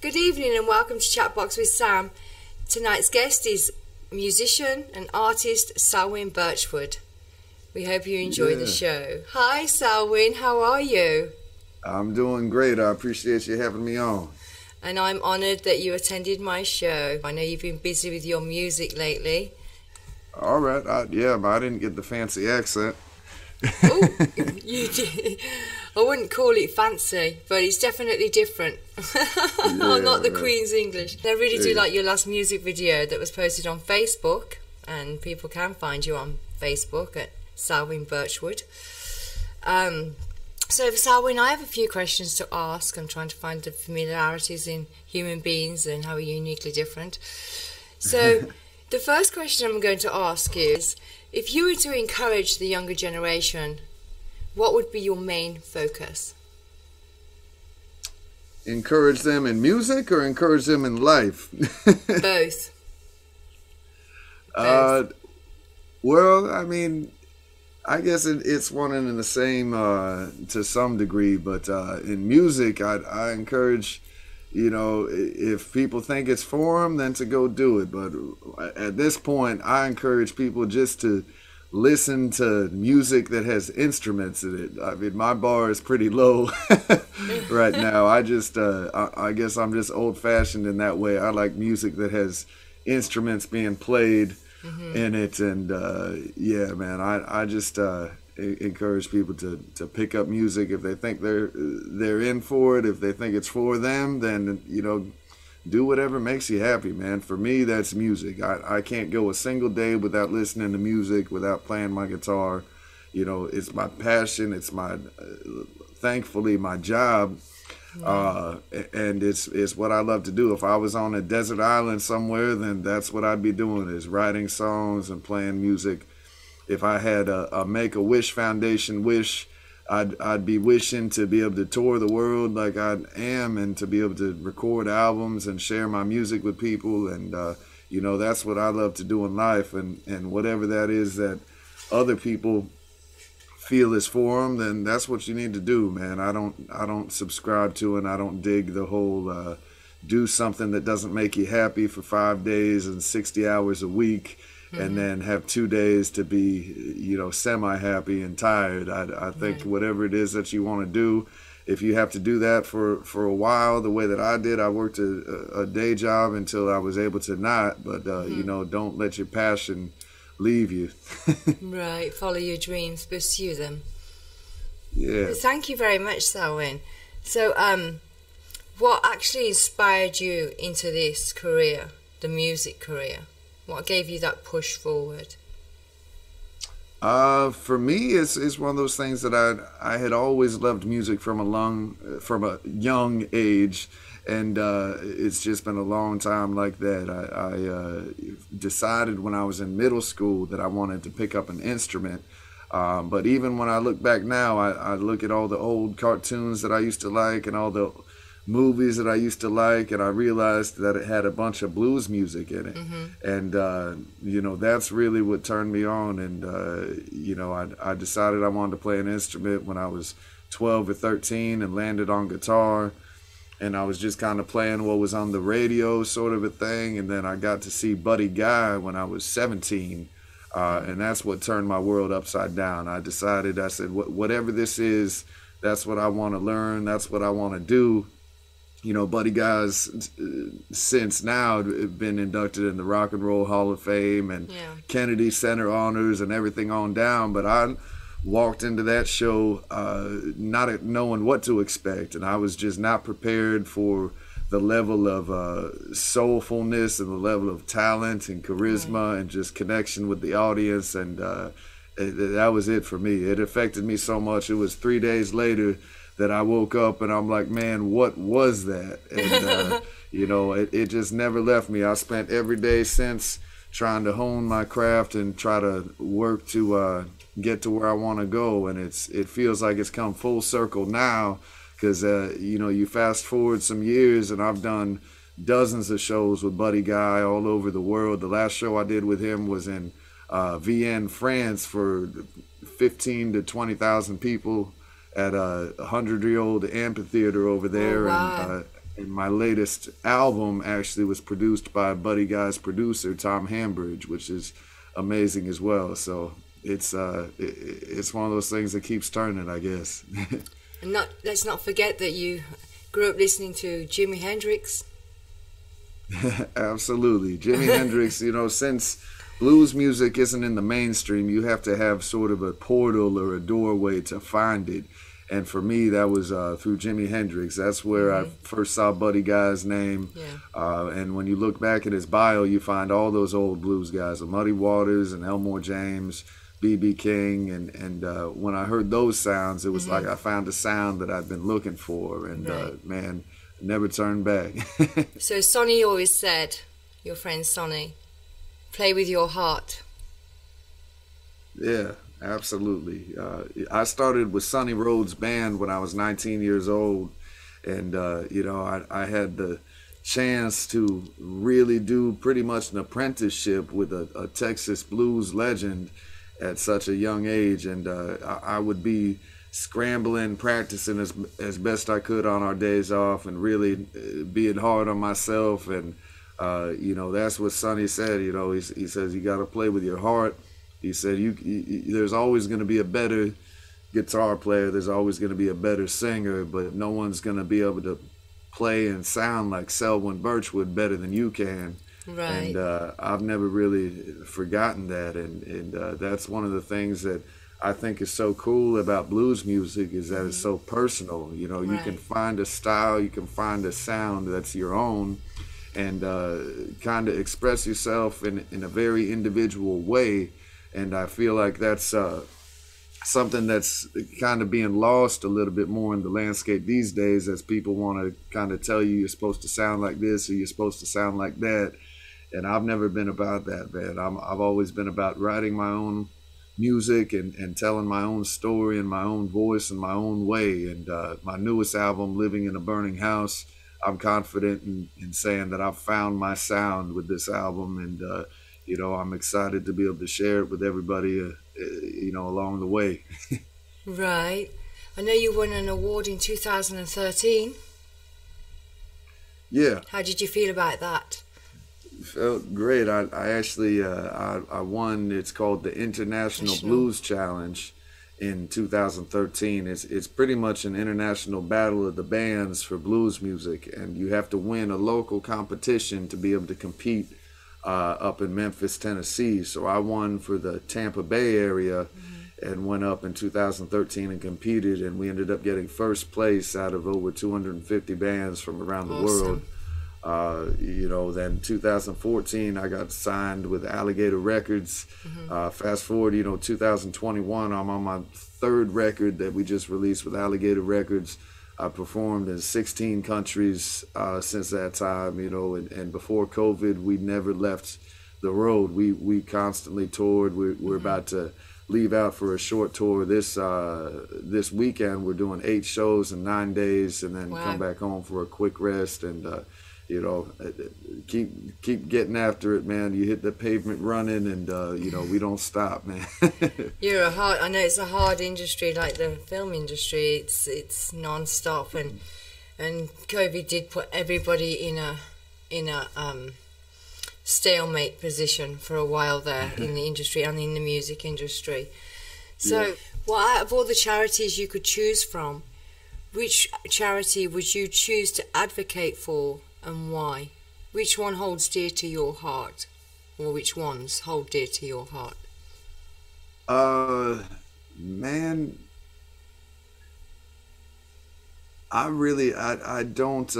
Good evening and welcome to Chatbox with Sam. Tonight's guest is musician and artist Selwyn Birchwood. We hope you enjoy the show. Hi Selwyn, how are you? I'm doing great. I appreciate you having me on. And I'm honoured that you attended my show. I know you've been busy with your music lately. All right. I didn't get the fancy accent. Oh, you did. I wouldn't call it fancy, but it's definitely different. I'm not the Queen's English. I really do like your last music video that was posted on Facebook, and people can find you on Facebook at Selwyn Birchwood. So for Selwyn, I have a few questions to ask. I'm trying to find the familiarities in human beings and how we're uniquely different. So the first question I'm going to ask is, if you were to encourage the younger generation, what would be your main focus? Encourage them in music or encourage them in life? Both. Well, I mean, I guess it's one and the same to some degree, but in music, I encourage, if people think it's for them, then to go do it. But at this point, I encourage people just to listen to music that has instruments in it. I mean, my bar is pretty low right now. I guess I'm just old-fashioned in that way. I like music that has instruments being played in it, and man, I just encourage people to pick up music if they think they're in for it. If they think it's for them, then do whatever makes you happy, man. For me, that's music. I can't go a single day without listening to music, without playing my guitar. It's my passion. It's thankfully my job. And it's what I love to do. If I was on a desert island somewhere, then that's what I'd be doing, is writing songs and playing music. If I had a Make-A-Wish Foundation wish, I'd be wishing to be able to tour the world like I am, and to be able to record albums and share my music with people. And that's what I love to do in life. And whatever that is that other people feel is for them, then that's what you need to do, man. I don't subscribe to, and I don't dig the whole do something that doesn't make you happy for 5 days and 60 hours a week, and then have 2 days to be semi-happy and tired. I think whatever it is that you want to do, if you have to do that for a while, the way that I did, I worked a day job until I was able to not, but don't let your passion leave you. Right, follow your dreams, pursue them. Yeah. Thank you very much, Selwyn. So what actually inspired you into this career, the music career? What gave you that push forward? For me, it's one of those things that I had always loved music from a young age, and it's just been a long time like that. I decided when I was in middle school that I wanted to pick up an instrument. But even when I look back now, I look at all the old cartoons that I used to like and all the movies that I used to like, and I realized that it had a bunch of blues music in it. And that's really what turned me on. And I decided I wanted to play an instrument when I was 12 or 13, and landed on guitar, and I was just kind of playing what was on the radio, sort of a thing. And then I got to see Buddy Guy when I was 17, and that's what turned my world upside down. I said, whatever this is, that's what I want to learn, that's what I want to do. Buddy Guy's since now been inducted in the Rock and Roll Hall of Fame and Kennedy Center honors and everything on down. But I walked into that show not knowing what to expect, and I was just not prepared for the level of soulfulness and the level of talent and charisma and just connection with the audience. And that was it for me. It affected me so much. It was 3 days later that I woke up and I'm like, man, what was that? And, it just never left me. I spent every day since trying to hone my craft and try to work to get to where I want to go. And it feels like it's come full circle now, because, you fast forward some years and I've done dozens of shows with Buddy Guy all over the world. The last show I did with him was in Vienne, France, for 15 to 20,000 people at a 100-year-old amphitheater over there. Oh, wow. And my latest album actually was produced by Buddy Guy's producer, Tom Hambridge, which is amazing as well. So it's one of those things that keeps turning, I guess. And let's not forget that you grew up listening to Jimi Hendrix. Absolutely. Jimi Hendrix, since blues music isn't in the mainstream, you have to have sort of a portal or a doorway to find it. And for me, that was through Jimi Hendrix. That's where I first saw Buddy Guy's name. Yeah. And when you look back at his bio, you find all those old blues guys, Muddy Waters and Elmore James, B.B. King. And when I heard those sounds, it was like I found a sound that I'd been looking for. And, man, never turned back. So Sonny always said, your friend Sonny, play with your heart. Yeah. Absolutely. I started with Sonny Rhodes' band when I was 19 years old. And, I had the chance to really do pretty much an apprenticeship with a Texas blues legend at such a young age. And I would be scrambling, practicing as best I could on our days off and really being hard on myself. And, that's what Sonny said. He says, you got to play with your heart. He said, there's always going to be a better guitar player. There's always going to be a better singer, but no one's going to be able to play and sound like Selwyn Birchwood better than you can. Right. And I've never really forgotten that. And that's one of the things that I think is so cool about blues music is that it's so personal. You can find a style, you can find a sound that's your own and kind of express yourself in a very individual way. And I feel like that's something that's kind of being lost a little bit more in the landscape these days, as people want to kind of tell you you're supposed to sound like this or you're supposed to sound like that. And I've never been about that, man. I've always been about writing my own music and telling my own story in my own voice and my own way. And my newest album, Living in a Burning House, I'm confident in saying that I've found my sound with this album. And, I'm excited to be able to share it with everybody, along the way. Right. I know you won an award in 2013. Yeah. How did you feel about that? Felt great. I actually I won. It's called the International Blues Challenge in 2013. It's pretty much an international battle of the bands for blues music, and you have to win a local competition to be able to compete up in Memphis, Tennessee. So I won for the Tampa Bay area and went up in 2013 and competed, and we ended up getting first place out of over 250 bands from around the world. Then 2014 I got signed with Alligator Records. Fast forward, 2021, I'm on my third record that we just released with Alligator Records. I performed in 16 countries since that time, and before COVID, we never left the road. We constantly toured. We're about to leave out for a short tour this weekend. We're doing 8 shows in 9 days, and then come back home for a quick rest. And keep getting after it, man. You hit the pavement running, and we don't stop, man. I know it's a hard industry, like the film industry. It's non-stop, and COVID did put everybody in a stalemate position for a while there in the industry and in the music industry. So, out of all the charities you could choose from, which charity would you choose to advocate for, and why? Which one holds dear to your heart, or which ones hold dear to your heart? Man, I don't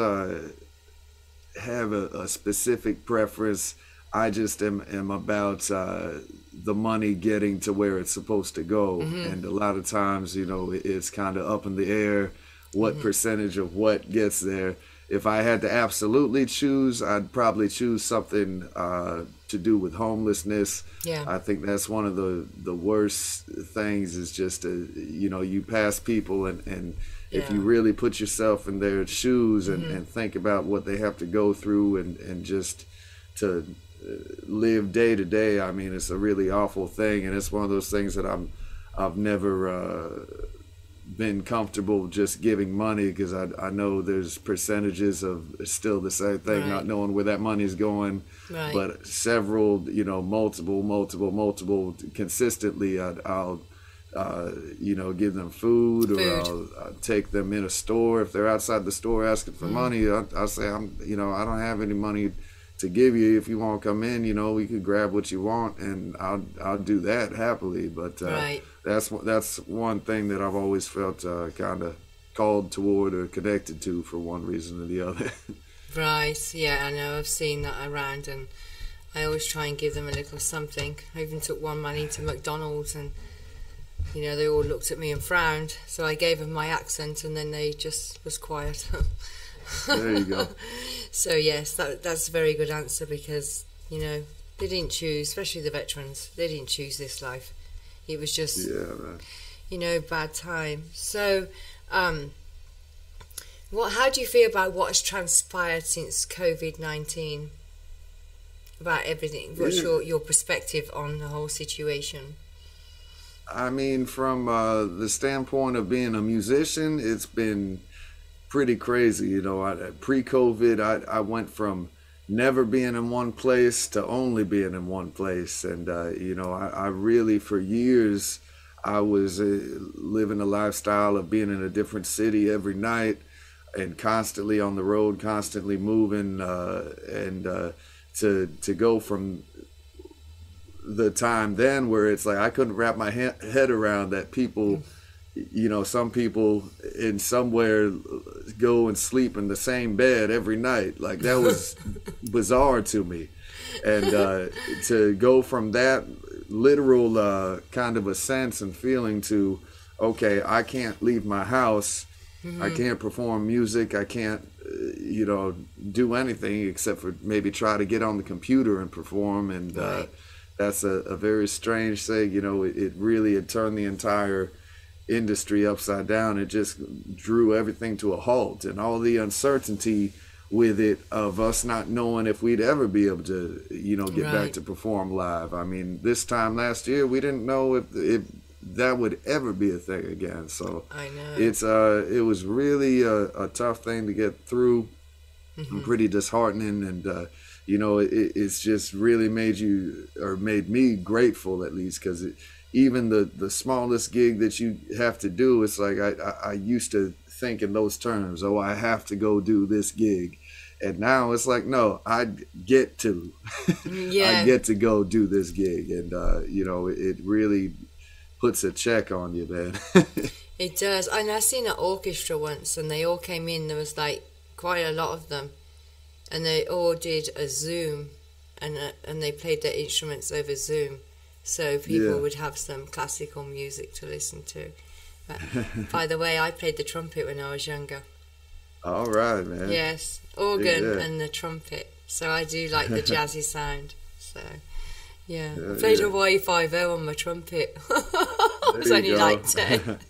have a specific preference. I just am about the money getting to where it's supposed to go. And a lot of times, it's kind of up in the air what percentage of what gets there. If I had to absolutely choose, I'd probably choose something to do with homelessness. Yeah. I think that's one of the worst things is just, you pass people and if you really put yourself in their shoes and think about what they have to go through and just to live day to day, I mean, it's a really awful thing. And it's one of those things that I've never been comfortable just giving money, because I know there's percentages of still the same thing, Right. not knowing where that money's going. Right. But several, you know, multiple consistently, I'll you know, give them food, or I'll take them in a store. If they're outside the store asking for money, I'll say, you know, I don't have any money to give you. If you want to come in, you know, we could grab what you want, and I'll do that happily. But Right. that's one thing that I've always felt kind of called toward or connected to for one reason or the other. Right, yeah, I know, I've seen that around, and I always try and give them a little something. I even took one man into McDonald's, and, you know, they all looked at me and frowned, so I gave them my accent, and then they just was quiet. There you go. So yes, that's a very good answer, because, you know, they didn't choose, especially the veterans, they didn't choose this life. It was just, Man. you know, bad time. So, how do you feel about what has transpired since COVID-19? About everything? What's your perspective on the whole situation? I mean, from the standpoint of being a musician, it's been pretty crazy. You know, pre-COVID, I went from never being in one place to only being in one place. And, you know, I really, for years, I was living a lifestyle of being in a different city every night and constantly on the road, constantly moving, and to go from the time then where it's like I couldn't wrap my head around that people, you know, some people in somewhere go and sleep in the same bed every night. Like, that was bizarre to me. And to go from that literal kind of a sense and feeling to, okay, I can't leave my house, I can't perform music, I can't, you know, do anything except for maybe try to get on the computer and perform. And Right. that's a very strange thing. You know, it really had turned the entire industry upside down. It just drew everything to a halt, and all the uncertainty with it of us not knowing if we'd ever be able to, you know, get back Right. to perform live. I mean, this time last year, we didn't know if that would ever be a thing again. So I know. it was really a tough thing to get through, and pretty disheartening. And you know, it's just really made me grateful, at least, because even the smallest gig that you have to do, it's like I used to think in those terms. Oh, I have to go do this gig. And now it's like, no, I get to. Yeah. I get to go do this gig. And, you know, it really puts a check on you, man. It does. And I seen an orchestra once, and they all came in. There was like quite a lot of them, and they all did a Zoom, and they played their instruments over Zoom, so people would have some classical music to listen to. But, by the way, I played the trumpet when I was younger. All right, man. Yes, organ Yeah. and the trumpet. So I do like the jazzy sound. So. Yeah, I played a Y50 on my trumpet. I was There only you go. like 10.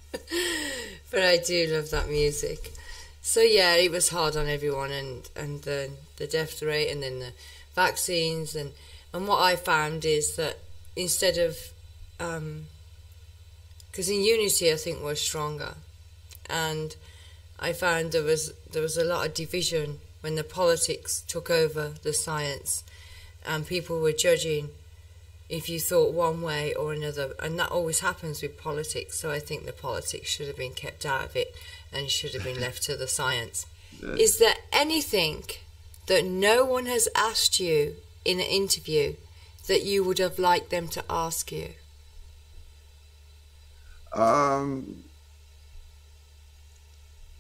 But I do love that music. So yeah, it was hard on everyone, and the death rate, and then the vaccines, and what I found is that instead of, because in unity I think we're stronger, and I found there was a lot of division when the politics took over the science, and people were judging if you thought one way or another, and that always happens with politics. So I think the politics should have been kept out of it and should have been left to the science. Is there anything that no one has asked you in an interview that you would have liked them to ask you?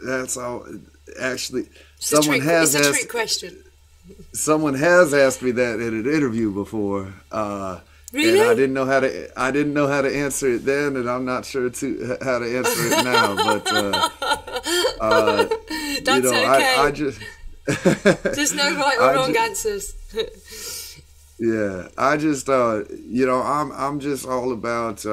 That's all. Actually, It's a trick question. Someone has asked me that in an interview before. Really? And I didn't know how to answer it then, and I'm not sure how to answer it now. But That's you know, okay. I just There's no right or wrong answers. yeah, I just you know, I'm just all about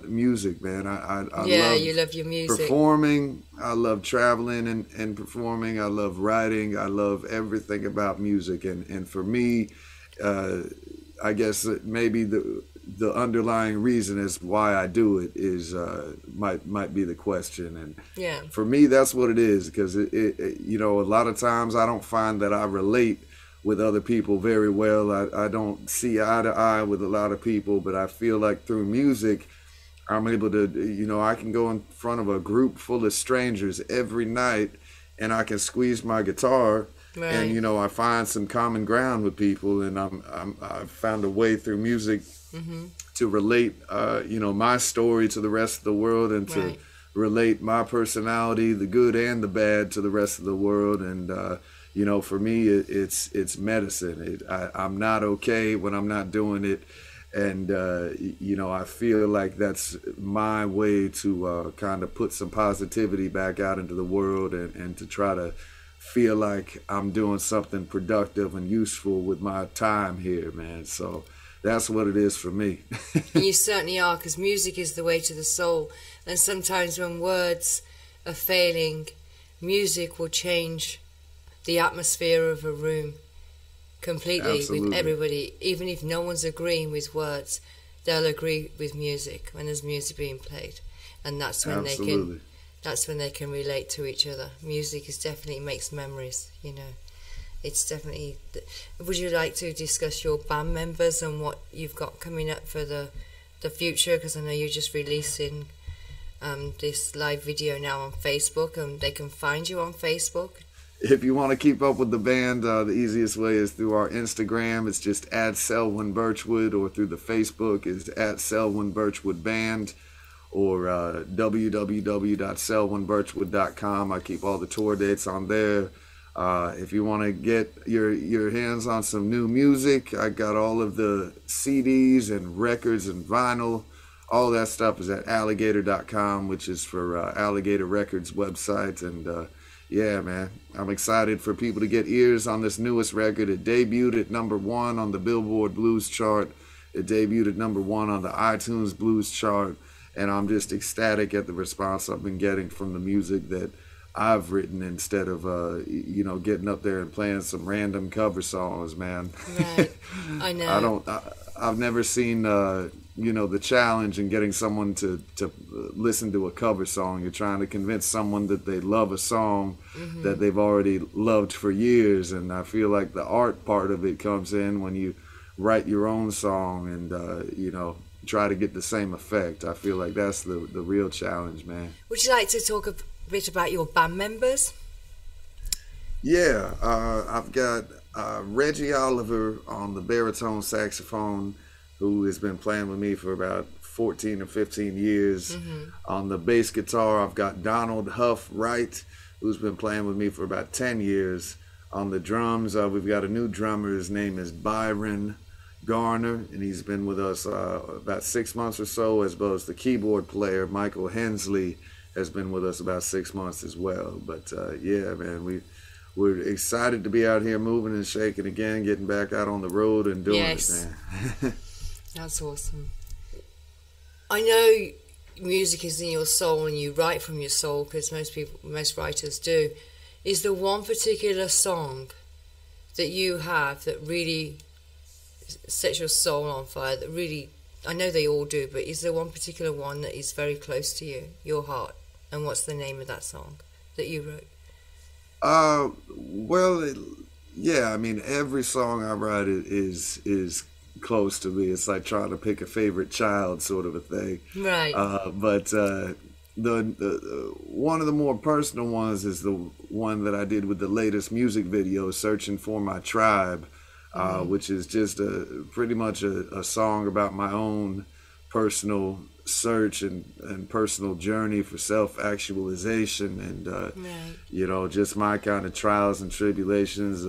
music, man. I Yeah, love you love your music. performing. I love traveling and performing. I love writing. I love everything about music. And for me, I guess that maybe the underlying reason as why I do it is might be the question. And yeah, for me, that's what it is, because you know, a lot of times I don't find that I relate with other people very well. I don't see eye to eye with a lot of people, but I feel like through music, I'm able to, you know, I can go in front of a group full of strangers every night and I can squeeze my guitar, right, and, you know, I find some common ground with people, and I've found a way through music to relate, you know, my story to the rest of the world, and to right, relate my personality, the good and the bad, to the rest of the world. And, you know, for me, it's medicine. I'm not okay when I'm not doing it. And, you know, I feel like that's my way to kind of put some positivity back out into the world, and to try to feel like I'm doing something productive and useful with my time here, man. So that's what it is for me. You certainly are, because music is the way to the soul. And sometimes when words are failing, music will change the atmosphere of a room completely. Absolutely. With everybody. Even if no one's agreeing with words, they'll agree with music when there's music being played, and that's when Absolutely. They can relate to each other. Music is definitely makes memories, you know. It's definitely. Would you like to discuss your band members and what you've got coming up for the future? Because I know you're just releasing this live video now on Facebook, and they can find you on Facebook. If you want to keep up with the band, the easiest way is through our Instagram. It's just @Selwyn Birchwood, or through the Facebook is @Selwyn Birchwood Band, or www.selwynbirchwood.com. I keep all the tour dates on there. If you want to get your hands on some new music, I got all of the CDs and records and vinyl. All that stuff is at alligator.com, which is for Alligator Records website. And yeah, man, I'm excited for people to get ears on this newest record. It debuted at #1 on the Billboard Blues chart. It debuted at #1 on the iTunes Blues chart. And I'm just ecstatic at the response I've been getting from the music that I've written, instead of, you know, getting up there and playing some random cover songs, man. Right, I know. I've never seen, you know, the challenge in getting someone to listen to a cover song. You're trying to convince someone that they love a song that they've already loved for years. And I feel like the art part of it comes in when you write your own song and, you know, try to get the same effect. I feel like that's the real challenge, man. Would you like to talk a bit about your band members? Yeah, I've got Reggie Oliver on the baritone saxophone, who has been playing with me for about 14 or 15 years. On the bass guitar, I've got Donald Huff Wright, who's been playing with me for about 10 years. On the drums, we've got a new drummer. His name is Byron Garner, and he's been with us about 6 months or so, as well as the keyboard player Michael Hensley has been with us about 6 months as well. But yeah, man, we're excited to be out here moving and shaking again, getting back out on the road and doing it, man. That's awesome. I know music is in your soul and you write from your soul, because most writers do. Is there one particular song that you have that really sets your soul on fire, that really, I know they all do, but is there one particular one that is very close to you, your heart? And what's the name of that song that you wrote? Well, yeah, I mean, every song I write is close to me. It's like trying to pick a favorite child, sort of a thing. Right. But the one of the more personal ones is the one that I did with the latest music video, "Searching for My Tribe," which is just pretty much a song about my own personal search and personal journey for self-actualization, and right. You know, just my kind of trials and tribulations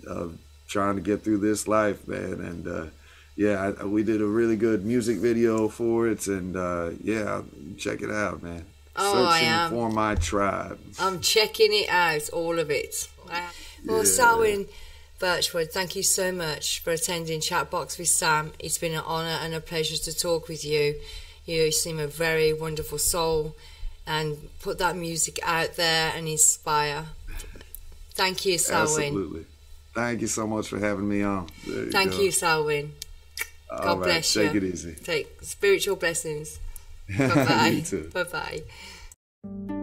of trying to get through this life, man. And yeah, we did a really good music video for it, and yeah, check it out, man. Oh, Searching for My Tribe. I'm checking it out, all of it. Well, yeah. Selwyn Birchwood, thank you so much for attending Chatbox with Sam. It's been an honour and a pleasure to talk with you. You seem a very wonderful soul, and put that music out there and inspire. Thank you, Selwyn. Absolutely. Thank you so much for having me on. Thank you, Selwyn. God bless you. Take it easy. Take spiritual blessings. Bye-bye. You too. Bye-bye.